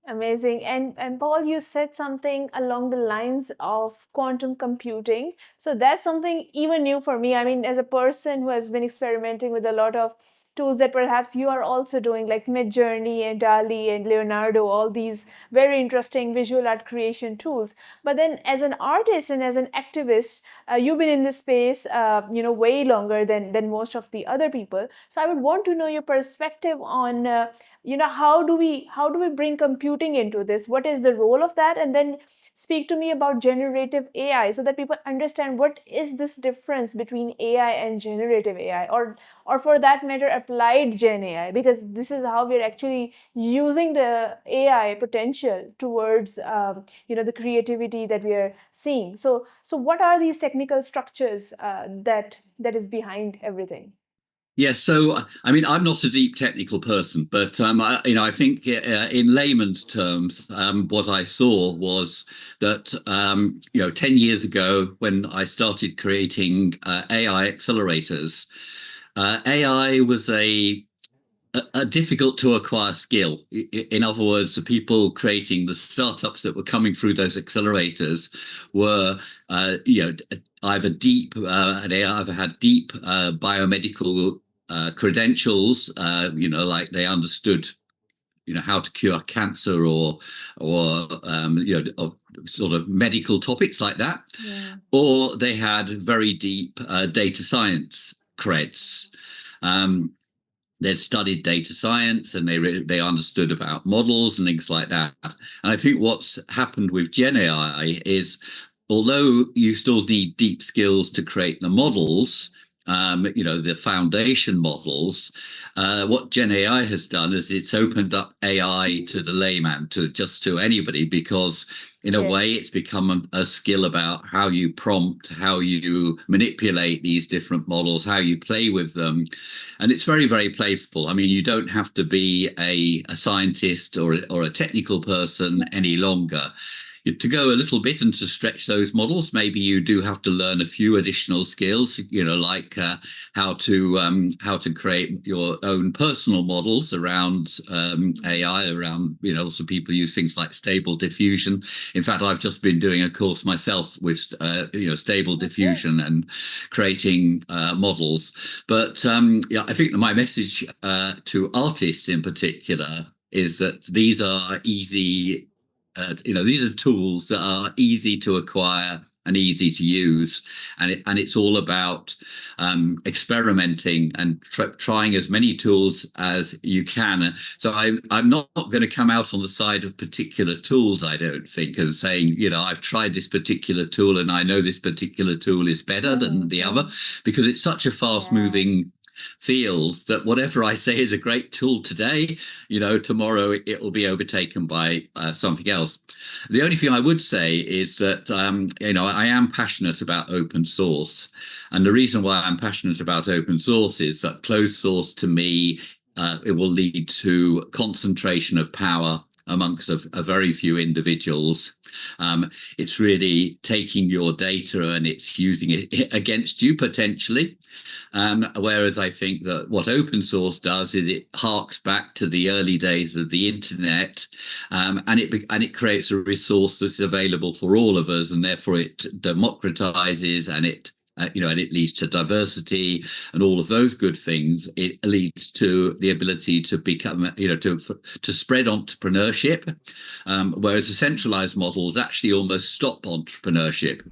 Amazing. And Paul, you said something along the lines of quantum computing. So that's something even new for me. I mean, as a person who has been experimenting with a lot of tools that perhaps you are also doing, like Midjourney and Dali and Leonardo, all these very interesting visual art creation tools. But then, as an artist and as an activist, you've been in this space, way longer than most of the other people. So I would want to know your perspective on how do we bring computing into this, what is the role of that, and then speak to me about generative AI so that people understand what is this difference between AI and generative AI, or for that matter applied gen AI, because this is how we're actually using the AI potential towards the creativity that we are seeing. So what are these technical structures that is behind everything? Yes, so I mean, I'm not a deep technical person, but I think in layman's terms, what I saw was that 10 years ago when I started creating AI accelerators, AI was a difficult to acquire skill. In other words, the people creating the startups that were coming through those accelerators were, either deep, they either had deep biomedical credentials, like they understood, how to cure cancer or sort of medical topics like that, Yeah. or they had very deep data science creds. Um, they'd studied data science and they understood about models and things like that. And I think what's happened with Gen AI is, although you still need deep skills to create the models, the foundation models, what Gen AI has done is it's opened up AI to the layman, to anybody, because in a way Yes. it's become a skill about how you prompt, how you manipulate these different models, how you play with them. And it's very, very playful. I mean, you don't have to be a scientist or a technical person any longer. To go a little bit and to stretch those models, maybe you do have to learn a few additional skills, like how to create your own personal models around AI. Around, also people use things like stable diffusion. In fact, I've just been doing a course myself with stable Okay. diffusion and creating models. But yeah, I think my message to artists in particular is that these are easy. These are tools that are easy to acquire and easy to use, and it's all about experimenting and trying as many tools as you can. So I'm not going to come out on the side of particular tools, I don't think, and saying, I've tried this particular tool and I know this particular tool is better than the other, Mm-hmm. because it's such a fast Yeah. moving field that whatever I say is a great tool today, tomorrow it will be overtaken by something else. The only thing I would say is that, I am passionate about open source. And the reason why I'm passionate about open source is that closed source, to me, it will lead to concentration of power amongst a very few individuals. It's really taking your data and it's using it against you potentially. Whereas I think that what open source does is it harks back to the early days of the internet, and it creates a resource that's available for all of us, and therefore it democratizes and it leads to diversity and all of those good things. It leads to the ability to become, to spread entrepreneurship, whereas the centralized models actually almost stop entrepreneurship.